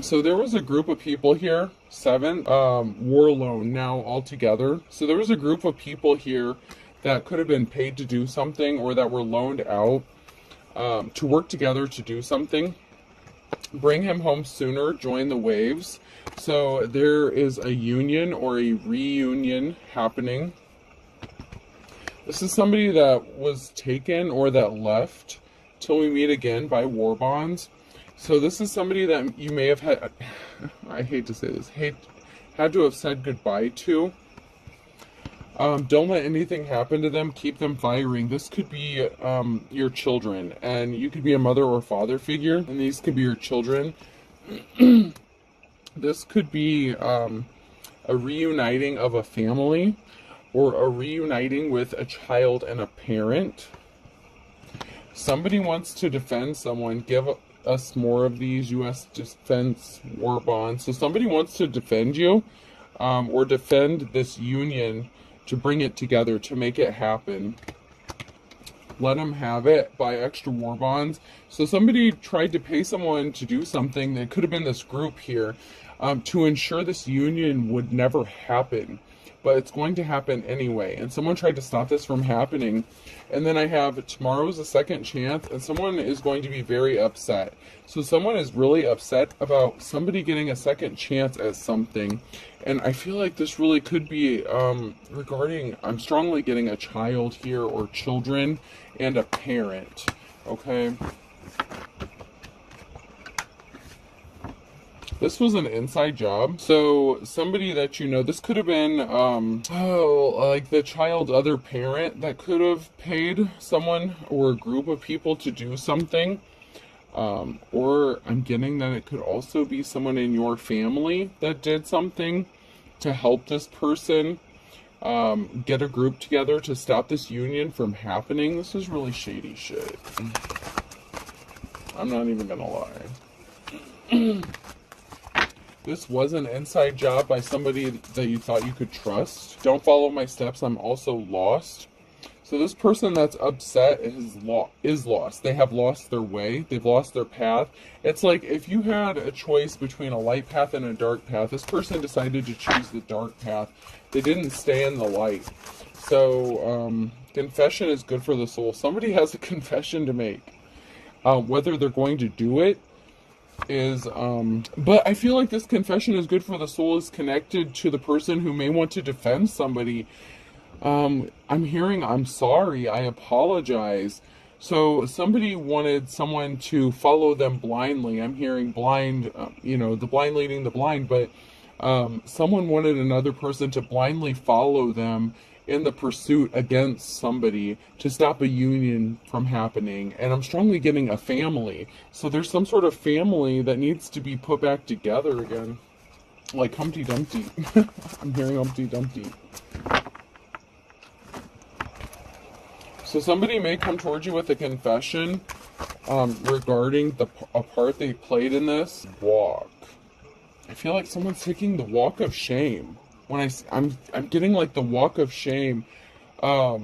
So there was a group of people here, seven, were alone now altogether. So there was a group of people here that could have been paid to do something or that were loaned out to work together to do something. Bring him home sooner, join the waves. So there is a union or a reunion happening. This is somebody that was taken or that left till we meet again by war bonds. So this is somebody that you may have had, I hate to say this, had to have said goodbye to. Don't let anything happen to them. Keep them firing. This could be your children, and you could be a mother or father figure, and these could be your children. This could be a reuniting of a family, or a reuniting with a child and a parent. Somebody wants to defend someone. Give us more of these U.S. defense war bonds. So somebody wants to defend you, or defend this union, to bring it together, to make it happen. Let them have it. Buy extra war bonds. So somebody tried to pay someone to do something. That could have been this group here, to ensure this union would never happen. But it's going to happen anyway. And someone tried to stop this from happening. And then I have tomorrow's a second chance, and someone is going to be very upset. So someone is really upset about somebody getting a second chance at something. And I feel like this really could be regarding, I'm strongly getting a child here, or children, and a parent. Okay? This was an inside job. So somebody that you know, this could have been, like the child's other parent that could have paid someone or a group of people to do something. Or I'm getting that it could also be someone in your family that did something to help this person get a group together to stop this union from happening. This is really shady shit. I'm not even gonna lie. This was an inside job by somebody that you thought you could trust. Don't follow my steps. I'm also lost. So this person that's upset is lost. They have lost their way. They've lost their path. It's like if you had a choice between a light path and a dark path. This person decided to choose the dark path. They didn't stay in the light. So confession is good for the soul. Somebody has a confession to make. Whether they're going to do it is but I feel like this confession is good for the soul is connected to the person who may want to defend somebody. I'm hearing I'm sorry, I apologize. So somebody wanted someone to follow them blindly. I'm hearing blind, the blind leading the blind, but someone wanted another person to blindly follow them in the pursuit against somebody to stop a union from happening. And I'm strongly getting a family. So there's some sort of family that needs to be put back together again. Like Humpty Dumpty. I'm hearing Humpty Dumpty. So somebody may come towards you with a confession regarding a part they played in this walk. I feel like someone's taking the walk of shame. When I'm getting like the walk of shame. I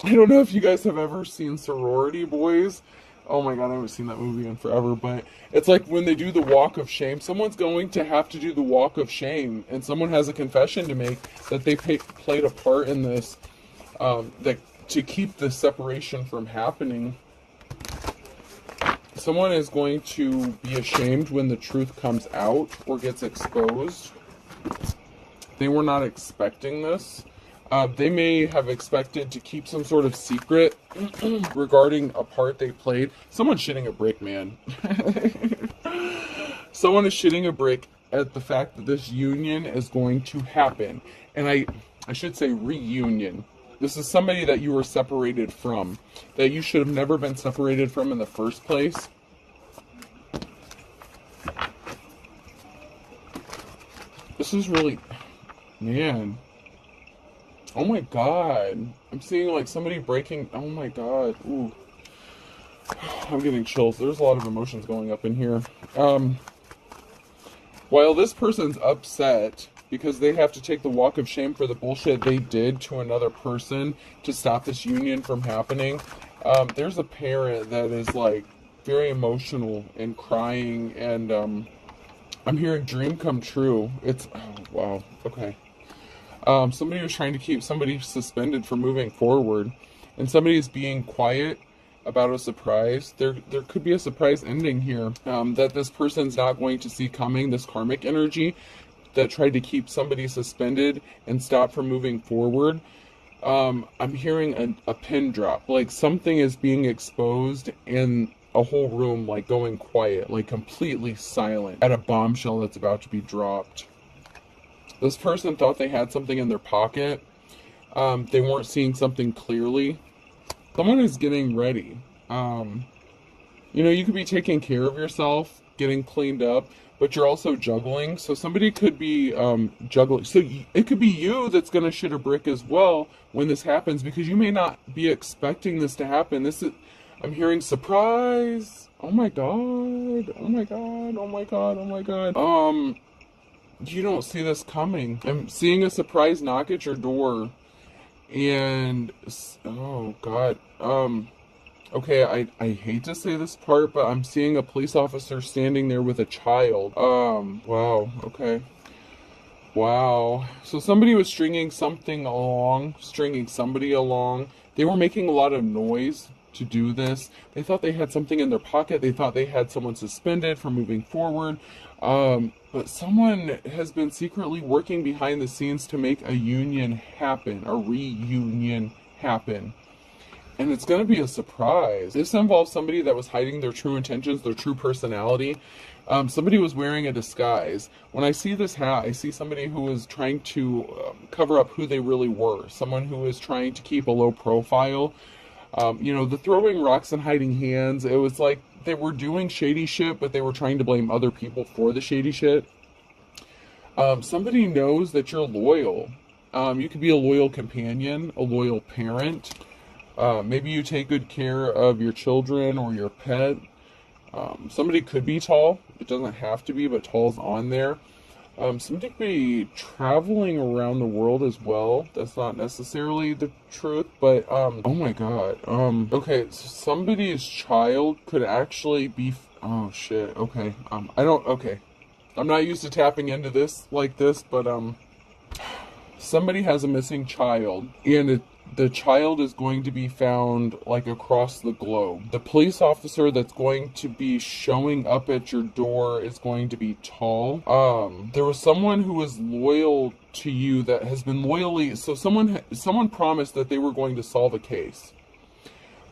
don't know if you guys have ever seen Sorority Boys. Oh my god, I haven't seen that movie in forever, but it's like when they do the walk of shame, someone's going to have to do the walk of shame, and someone has a confession to make that they played a part in this, that to keep the separation from happening. Someone is going to be ashamed when the truth comes out or gets exposed. They were not expecting this. They may have expected to keep some sort of secret regarding a part they played. Someone's shitting a brick, man. Someone is shitting a brick at the fact that this union is going to happen. And I should say reunion. This is somebody that you were separated from, that you should have never been separated from in the first place. This is really... Man. Oh my god. I'm seeing like somebody breaking... Oh my god. Ooh. I'm getting chills. There's a lot of emotions going up in here. While this person's upset because they have to take the walk of shame for the bullshit they did to another person to stop this union from happening, there's a parent that is like very emotional and crying and I'm hearing dream come true. It's, oh, wow, okay. Somebody was trying to keep somebody suspended for moving forward, and somebody is being quiet about a surprise. There could be a surprise ending here that this person's not going to see coming. This karmic energy that tried to keep somebody suspended and stop from moving forward. I'm hearing a pin drop, like something is being exposed and a whole room like going quiet, like completely silent at a bombshell that's about to be dropped. This person thought they had something in their pocket. They weren't seeing something clearly. Someone is getting ready. You know, you could be taking care of yourself, getting cleaned up, but you're also juggling. So somebody could be juggling. So it could be you that's going to shit a brick as well when this happens, because you may not be expecting this to happen. I'm hearing surprise. Oh my god. Oh my god. Oh my god. Oh my god. You don't see this coming. I'm seeing a surprise knock at your door. And, oh god. Okay, I hate to say this part, but I'm seeing a police officer standing there with a child. Wow, okay. Wow. So somebody was stringing somebody along. They were making a lot of noise to do this. They thought they had something in their pocket. They thought they had someone suspended from moving forward. But someone has been secretly working behind the scenes to make a union happen, a reunion happen. And it's going to be a surprise. This involves somebody that was hiding their true intentions, their true personality. Somebody was wearing a disguise. When I see this hat, I see somebody who was trying to cover up who they really were. Someone who was trying to keep a low profile. You know, the throwing rocks and hiding hands, it was like they were doing shady shit, but they were trying to blame other people for the shady shit. Somebody knows that you're loyal. You could be a loyal companion, a loyal parent. Maybe you take good care of your children or your pet. Somebody could be tall. It doesn't have to be, but tall's on there. Somebody could be traveling around the world as well. That's not necessarily the truth, but, oh my god. Okay, so somebody's child could actually be, oh shit, okay. Okay. I'm not used to tapping into this like this, but, somebody has a missing child, and the child is going to be found like across the globe. The police officer that's going to be showing up at your door is going to be tall. There was someone who was loyal to you that has been loyally, so someone promised that they were going to solve a case.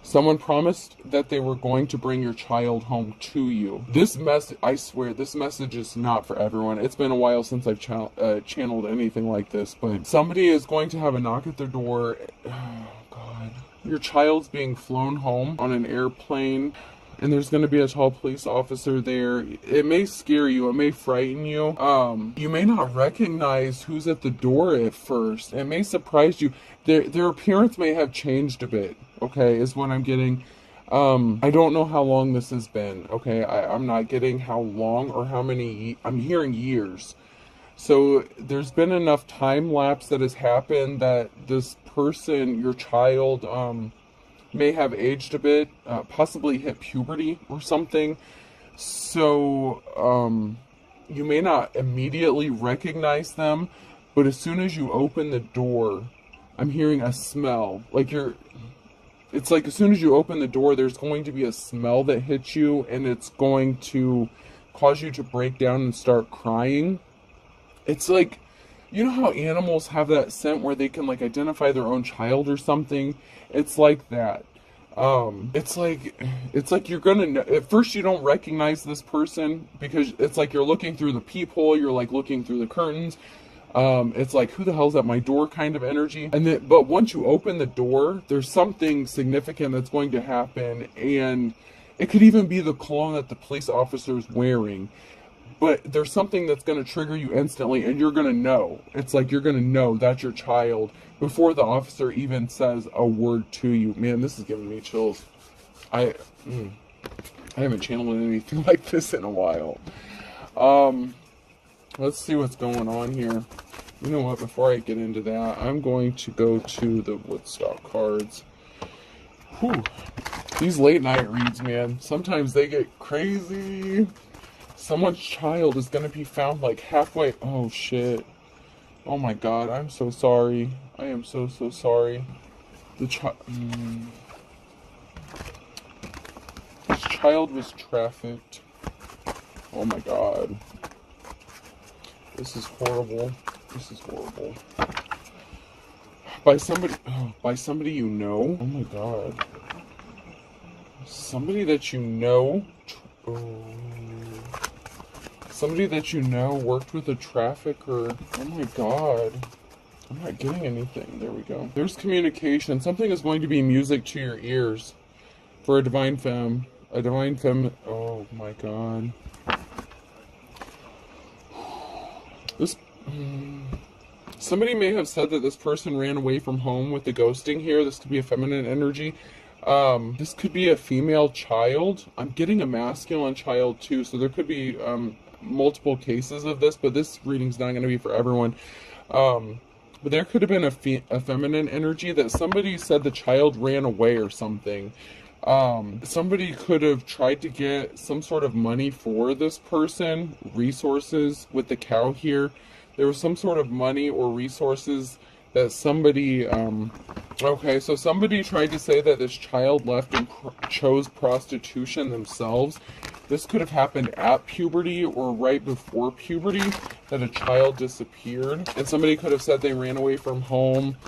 Someone promised that they were going to bring your child home to you. This message, I swear, this message is not for everyone. It's been a while since I've channeled anything like this, but somebody is going to have a knock at their door. Oh, God. Your child's being flown home on an airplane, and there's going to be a tall police officer there. It may scare you. It may frighten you. You may not recognize who's at the door at first. It may surprise you. Their appearance may have changed a bit. Okay, is what I'm getting. I don't know how long this has been. Okay, I'm not getting how long or how many. I'm hearing years. So there's been enough time lapse that has happened that this person, your child, may have aged a bit, possibly hit puberty or something. So you may not immediately recognize them, but as soon as you open the door, I'm hearing a smell. It's like as soon as you open the door, there's going to be a smell that hits you, and it's going to cause you to break down and start crying. It's like, you know how animals have that scent where they can like identify their own child or something? It's like that. It's like you're gonna know. At first you don't recognize this person because it's like you're looking through the peephole, you're like looking through the curtains. It's like, who the hell's at my door kind of energy. But once you open the door, there's something significant that's going to happen, and it could even be the cologne that the police officer is wearing. But there's something that's going to trigger you instantly, and you're going to know. It's like you're going to know that's your child before the officer even says a word to you. Man, this is giving me chills. I haven't channeled anything like this in a while. Let's see what's going on here. You know what, before I get into that, I'm going to go to the Woodstock cards. Whew. These late night reads, man, sometimes they get crazy. Someone's child is going to be found like halfway. Oh shit. Oh my god, I'm so sorry. I am so sorry. The this child was trafficked. Oh my god. This is horrible. This is horrible. By somebody you know. Oh my god. Somebody that you know. Oh. Somebody that you know worked with a trafficker. Oh my god. I'm not getting anything. There we go. There's communication. Something is going to be music to your ears. For a divine femme. A divine femme. Oh my god. This. Somebody may have said that this person ran away from home with the ghosting here. This could be a feminine energy. This could be a female child. I'm getting a masculine child too. So there could be multiple cases of this, but this reading's not going to be for everyone. But there could have been a feminine energy that somebody said the child ran away or something. Somebody could have tried to get some sort of money for this person, resources with the cow here. There was some sort of money or resources that somebody, okay, so somebody tried to say that this child left and chose prostitution themselves. This could have happened at puberty or right before puberty, that a child disappeared. And somebody could have said they ran away from home,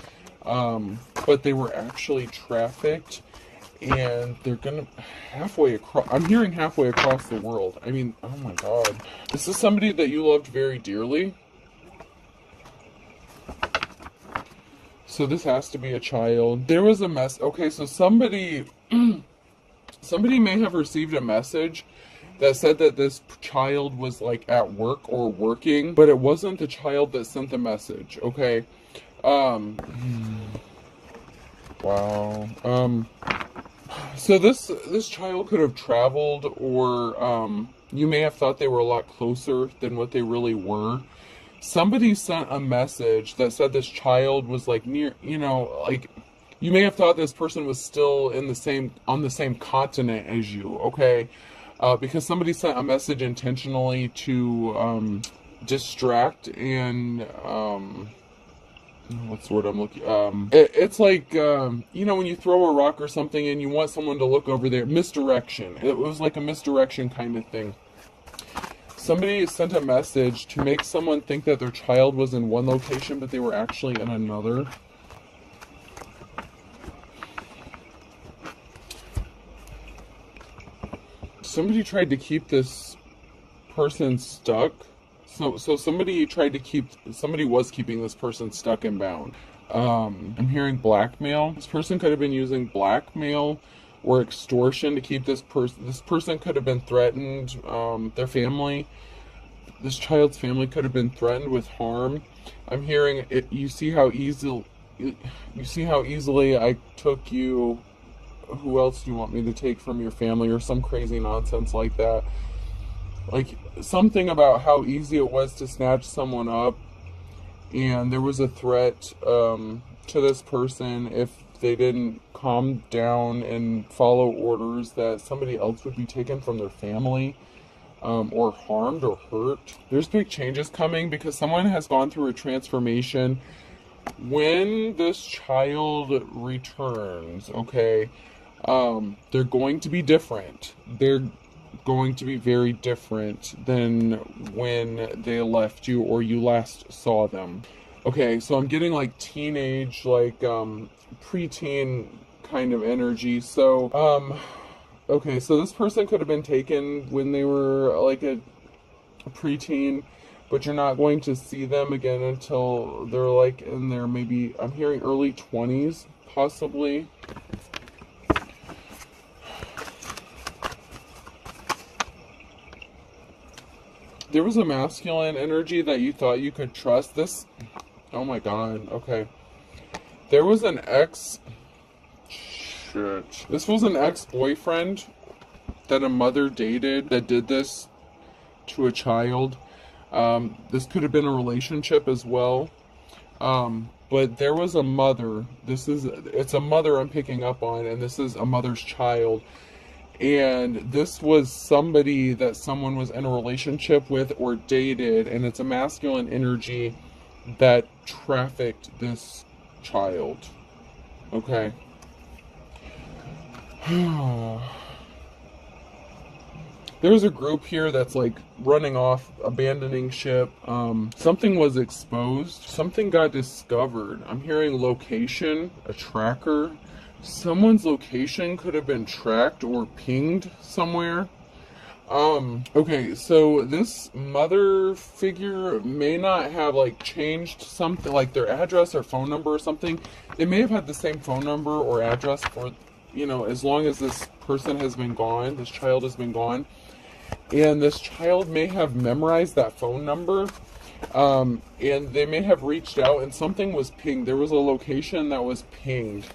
but they were actually trafficked. And they're gonna halfway across. I'm hearing halfway across the world. I mean, oh my god. This is somebody that you loved very dearly. So this has to be a child. There was a mess. Okay, so somebody may have received a message that said that this child was like at work or working, but it wasn't the child that sent the message. Okay. Wow. So this child could have traveled, or you may have thought they were a lot closer than what they really were. Somebody sent a message that said this child was like near, you know, like you may have thought this person was still on the same continent as you, okay? Because somebody sent a message intentionally to distract and what's the word I'm looking? It's like you know, when you throw a rock or something and you want someone to look over there. Misdirection. It was like a misdirection kind of thing. Somebody sent a message to make someone think that their child was in one location, but they were actually in another. Somebody tried to keep this person stuck. So somebody was keeping this person stuck and bound. I'm hearing blackmail. This person could have been using blackmail or extortion to keep this person. This person could have been threatened. Their family, this child's family, could have been threatened with harm. I'm hearing it. You see how easily I took you. Who else do you want me to take from your family, or some crazy nonsense like that? Like something about how easy it was to snatch someone up, and there was a threat to this person if they didn't calm down and follow orders, that somebody else would be taken from their family, or harmed or hurt. There's big changes coming because someone has gone through a transformation. When this child returns, okay, they're going to be different. They're going to be very different than when they left you or you last saw them. Okay, so I'm getting like teenage, like preteen kind of energy. So okay, so this person could have been taken when they were like a preteen, but you're not going to see them again until they're like in their, maybe, I'm hearing early 20s possibly. There was a masculine energy that you thought you could trust. This, oh my god, okay. There was an this was an ex-boyfriend that a mother dated that did this to a child. This could have been a relationship as well. But there was a mother. It's a mother I'm picking up on, and this is a mother's child. And this was somebody that someone was in a relationship with or dated, and it's a masculine energy that trafficked this child. Okay. There's a group here that's like running off, abandoning ship. Something was exposed. Something got discovered. I'm hearing location, a tracker. Someone's location could have been tracked or pinged somewhere. Okay, so this mother figure may not have like changed something, like their address or phone number or something. They may have had the same phone number or address for, as long as this person has been gone, this child has been gone. And this child may have memorized that phone number. And they may have reached out and something was pinged. There was a location that was pinged.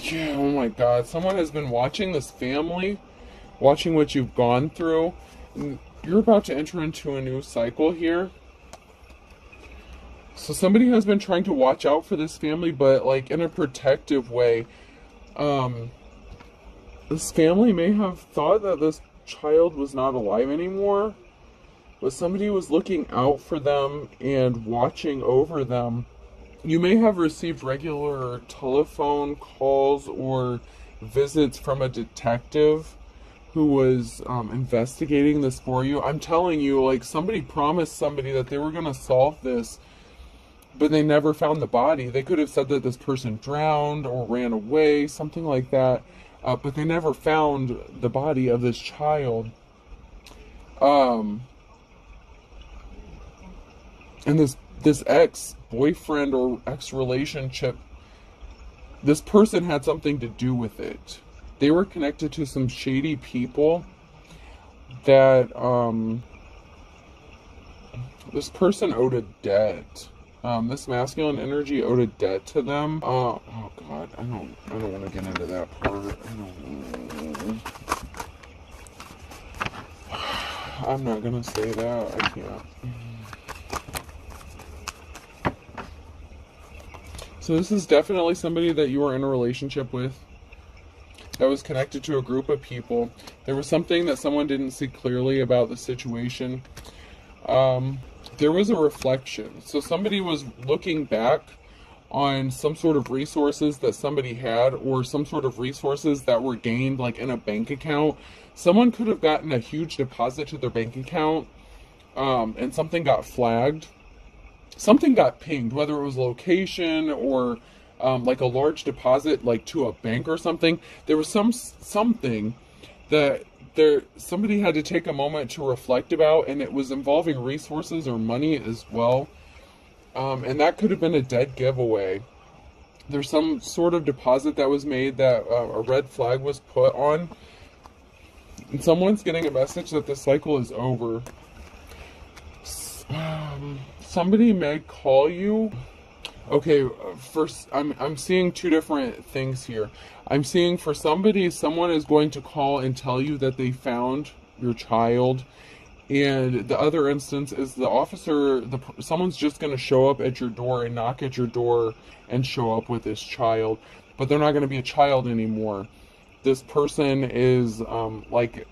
Yeah, oh my God. Someone has been watching this family, watching what you've gone through. You're about to enter into a new cycle here. So somebody has been trying to watch out for this family, but like in a protective way. This family may have thought that this child was not alive anymore, but somebody was looking out for them and watching over them. You may have received regular telephone calls or visits from a detective who was investigating this for you. I'm telling you, like, somebody promised somebody that they were going to solve this, but they never found the body. They could have said that this person drowned or ran away, something like that, but they never found the body of this child. And this ex-boyfriend or ex-relationship, this person had something to do with it. They were connected to some shady people that this person owed a debt. This masculine energy owed a debt to them. Oh God, I don't want to get into that part. I'm not gonna say that. I can't. So this is definitely somebody that you were in a relationship with, that was connected to a group of people. There was something that someone didn't see clearly about the situation. There was a reflection. So somebody was looking back on some sort of resources that somebody had, or some sort of resources that were gained like in a bank account. Someone could have gotten a huge deposit to their bank account, and something got flagged. Something got pinged, whether it was location or like a large deposit, like to a bank or something. There was something that somebody had to take a moment to reflect about, and it was involving resources or money as well. And that could have been a dead giveaway. There's some sort of deposit that was made that a red flag was put on, and someone's getting a message that the cycle is over. Somebody may call you. Okay, first, I'm seeing two different things here. I'm seeing for somebody, someone is going to call and tell you that they found your child. And the other instance is the officer, someone's just going to show up at your door and knock at your door and show up with this child. But they're not going to be a child anymore. This person is like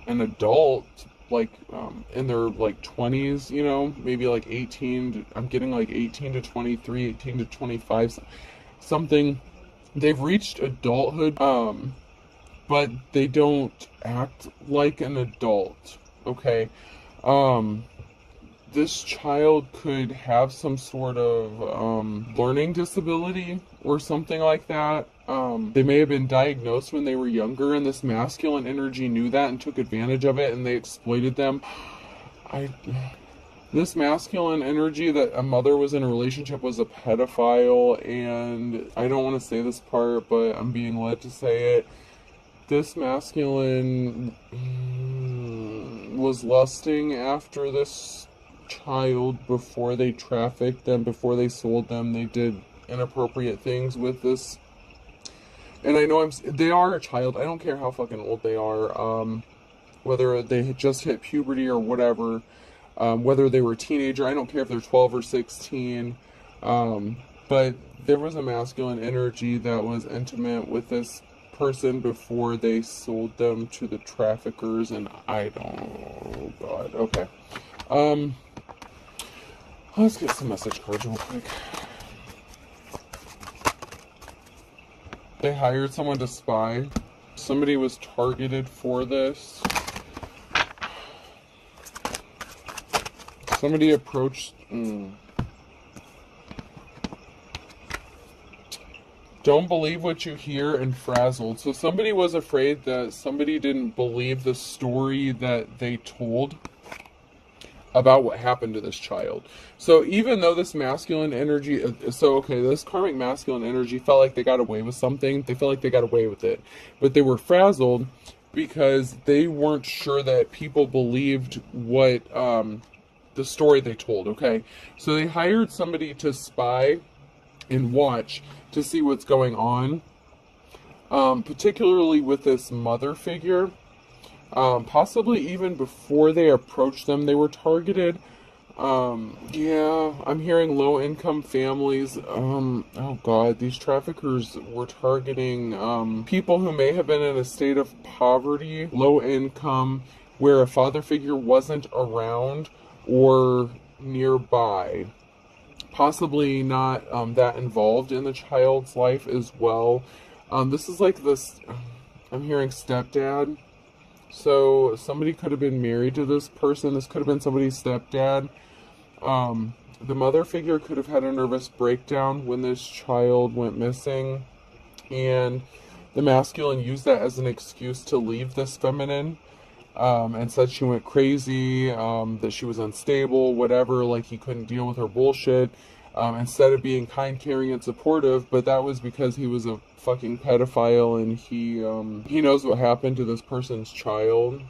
an adult, like in their like 20s, maybe like 18 I'm getting like 18 to 23, 18 to 25, something. They've reached adulthood, but they don't act like an adult. Okay. This child could have some sort of learning disability or something like that. They may have been diagnosed when they were younger, and this masculine energy knew that and took advantage of it, and they exploited them. This masculine energy that a mother was in a relationship was a pedophile, and I don't want to say this part, but I'm being led to say it. This masculine was lusting after this child before they trafficked them, before they sold them. They did inappropriate things with this. And I know they are a child. I don't care how fucking old they are. Whether they had just hit puberty or whatever. Whether they were a teenager. I don't care if they're 12 or 16. But there was a masculine energy that was intimate with this person before they sold them to the traffickers, and I don't... Oh, God. Okay. Let's get some message cards real quick. They hired someone to spy. Somebody was targeted for this. Somebody approached... Don't believe what you hear and frazzled. So somebody was afraid that somebody didn't believe the story that they told about what happened to this child. So even though this masculine energy, this karmic masculine energy felt like they got away with something, they felt like they got away with it, but they were frazzled because they weren't sure that people believed what the story they told. Okay, so they hired somebody to spy and watch to see what's going on, particularly with this mother figure. Possibly even before they approached them, they were targeted. Yeah, I'm hearing low-income families. Oh God, these traffickers were targeting people who may have been in a state of poverty, low income, where a father figure wasn't around or nearby. Possibly not that involved in the child's life as well. This is like this, I'm hearing stepdad. So somebody could have been married to this person. This could have been somebody's stepdad. The mother figure could have had a nervous breakdown when this child went missing. And the masculine used that as an excuse to leave this feminine. And said she went crazy, that she was unstable, whatever, like he couldn't deal with her bullshit. Instead of being kind, caring, and supportive, but that was because he was a fucking pedophile and he knows what happened to this person's child.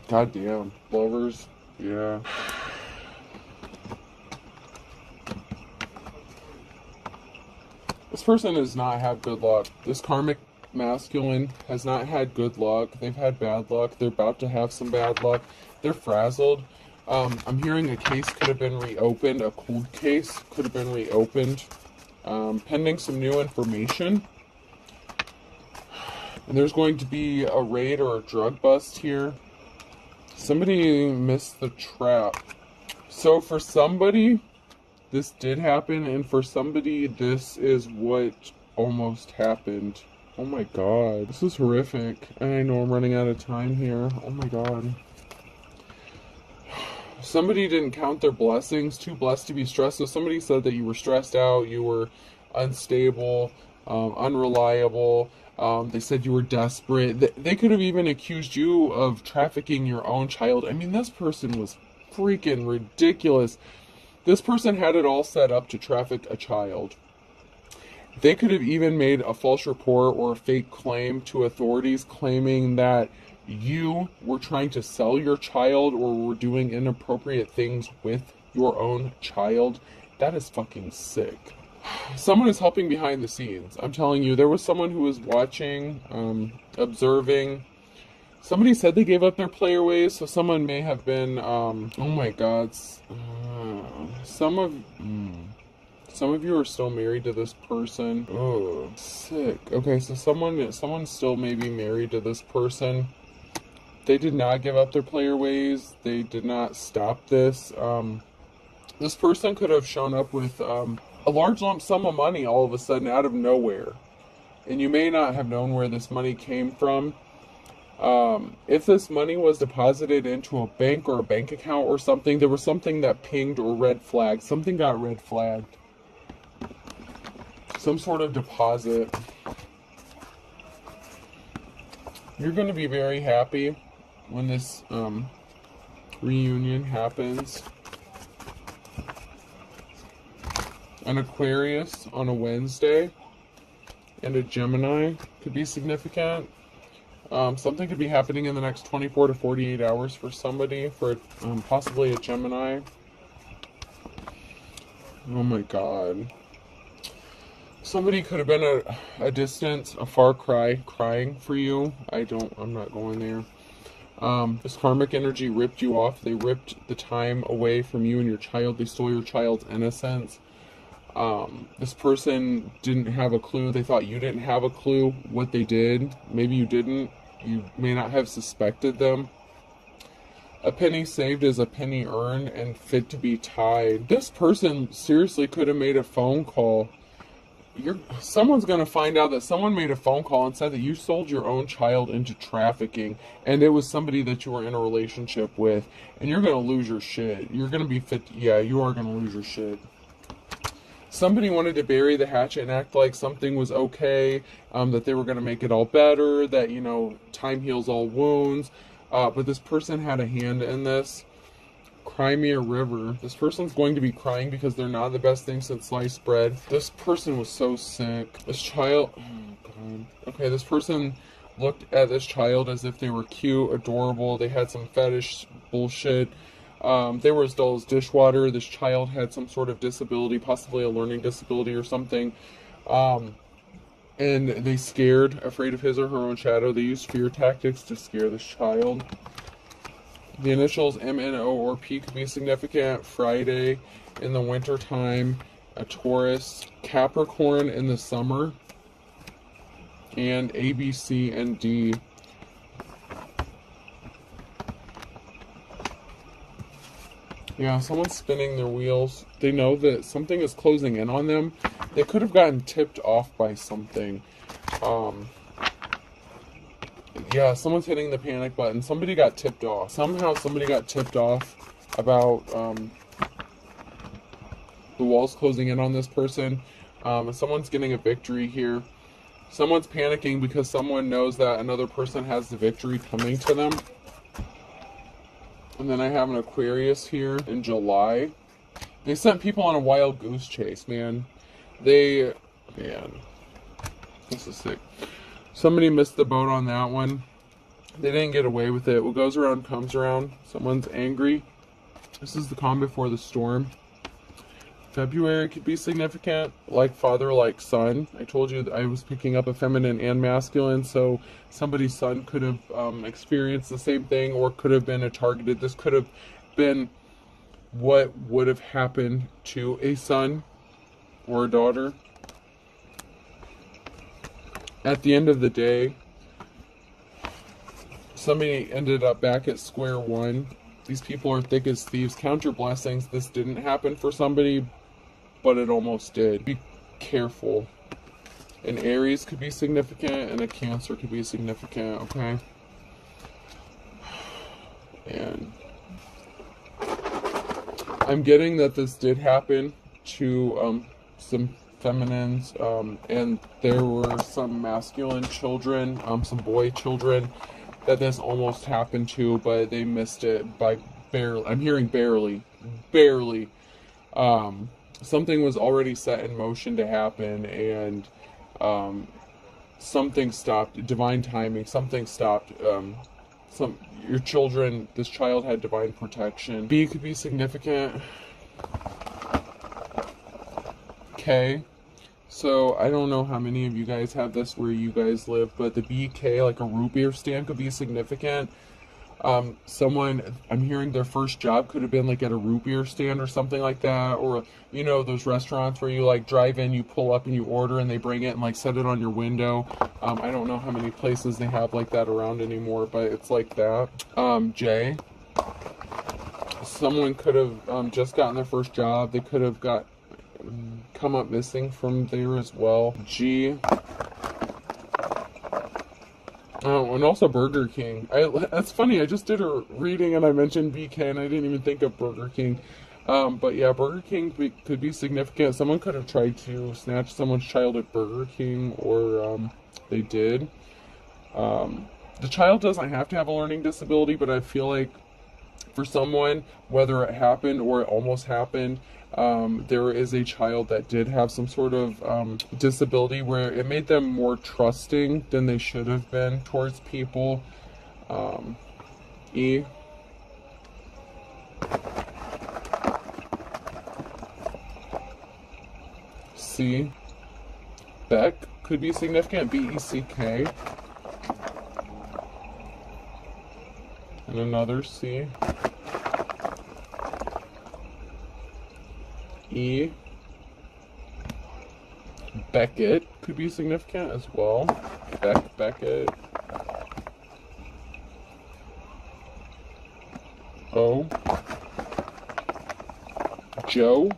God damn. Lovers. Yeah. This person does not have good luck. This karmic masculine has not had good luck. They've had bad luck. They're about to have some bad luck. They're frazzled. I'm hearing a case could have been reopened. A cold case could have been reopened. Pending some new information. And there's going to be a raid or a drug bust here. Somebody missed the trap. So for somebody, this did happen. And for somebody, this is what almost happened. Oh my God. This is horrific. And I know I'm running out of time here. Oh my God. Somebody didn't count their blessings. Too blessed to be stressed. So somebody said that you were stressed out. You were unstable, unreliable. They said you were desperate. They could have even accused you of trafficking your own child. I mean, this person was freaking ridiculous. This person had it all set up to traffic a child. They could have even made a false report or a fake claim to authorities claiming that you were trying to sell your child or were doing inappropriate things with your own child. That is fucking sick. Someone is helping behind the scenes. I'm telling you, there was someone who was watching, observing. Somebody said they gave up their player ways, so someone may have been, oh my God. Some of you are still married to this person. Oh, sick. Okay, so someone still may be married to this person. They did not give up their player ways. They did not stop this. This person could have shown up with a large lump sum of money all of a sudden out of nowhere. And you may not have known where this money came from. If this money was deposited into a bank or a bank account or something, there was something that pinged or red flagged. Something got red flagged. Some sort of deposit. You're going to be very happy when this reunion happens. An Aquarius on a Wednesday and a Gemini could be significant. Something could be happening in the next 24 to 48 hours for somebody, for possibly a Gemini. Oh my God. Somebody could have been at a distance, a far cry, crying for you. I'm not going there. This karmic energy ripped you off. They ripped the time away from you and your child. They stole your child's innocence. This person didn't have a clue. They thought you didn't have a clue what they did. Maybe you didn't. You may not have suspected them. A penny saved is a penny earned and fit to be tied. This person seriously could have made a phone call. Someone's going to find out that someone made a phone call and said that you sold your own child into trafficking, and it was somebody that you were in a relationship with, and you're going to lose your shit. You're going to be yeah, you are going to lose your shit. Somebody wanted to bury the hatchet and act like something was okay, that they were going to make it all better, that, you know, time heals all wounds, but this person had a hand in this. Cry me a river. This person's going to be crying because they're not the best thing since sliced bread. This person was so sick. This child, oh God. Okay, this person looked at this child as if they were cute, adorable. They had some fetish bullshit. They were as dull as dishwater. This child had some sort of disability, possibly a learning disability or something. And they afraid of his or her own shadow. They used fear tactics to scare this child. The initials MNO or P could be significant. Friday in the winter time, a Taurus, Capricorn in the summer, and A, B, C, and D. Yeah, someone's spinning their wheels. They know that something is closing in on them. They could have gotten tipped off by something. Yeah, someone's hitting the panic button. Somebody got tipped off. Somehow somebody got tipped off about the walls closing in on this person. And someone's getting a victory here. Someone's panicking because someone knows that another person has the victory coming to them. And then I have an Aquarius here in July. They sent people on a wild goose chase, man. Man, this is sick. Somebody missed the boat on that one. They didn't get away with it. What goes around comes around. Someone's angry. This is the calm before the storm. February could be significant. Like father, like son. I told you that I was picking up a feminine and masculine, so somebody's son could have experienced the same thing, or could have been targeted. This could have been what would have happened to a son or a daughter. At the end of the day, somebody ended up back at square one. These people are thick as thieves. Count your blessings. This didn't happen for somebody, but it almost did. Be careful. An Aries could be significant, and a Cancer could be significant, okay? And I'm getting that this did happen to some feminines, and there were some masculine children, some boy children that this almost happened to, but they missed it by barely. I'm hearing barely. Something was already set in motion to happen, and something stopped. Divine timing. Something stopped. Your children. This child had divine protection. B could be significant. K. So, I don't know how many of you guys have this where you guys live, but the BK, like a root beer stand, could be significant. Someone, I'm hearing their first job could have been like at a root beer stand or something like that, or, you know, those restaurants where you like drive in, you pull up and you order and they bring it and like set it on your window. I don't know how many places they have like that around anymore, but it's like that. J. Someone could have just gotten their first job. They could have come up missing from there as well. G. Oh, and also Burger King. That's funny, I just did a reading and I mentioned BK and I didn't even think of Burger King. But yeah, Burger King could be significant. Someone could have tried to snatch someone's child at Burger King, or they did. The child doesn't have to have a learning disability, but I feel like for someone, whether it happened or it almost happened, there is a child that did have some sort of disability where it made them more trusting than they should have been towards people. E. C. Beck could be significant. B-E-C-K. And another C. E. Beckett could be significant as well. Beckett. O. Joe.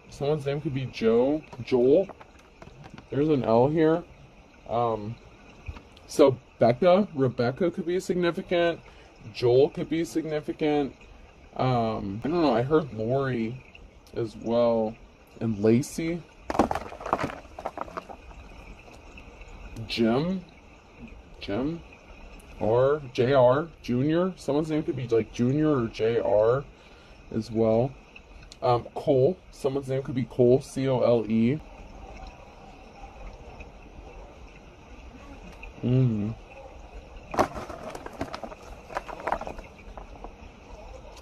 Someone's name could be Joe. Joel. There's an L here. So Rebecca could be significant. Joel could be significant. I don't know. I heard Lori as well. And Lacey. Jim. Or JR. Junior. Someone's name could be like Junior or JR as well. Cole. Someone's name could be Cole. Cole.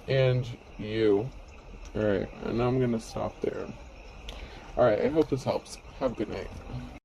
And you. Alright, and now I'm gonna stop there. Alright, I hope this helps. Have a good night.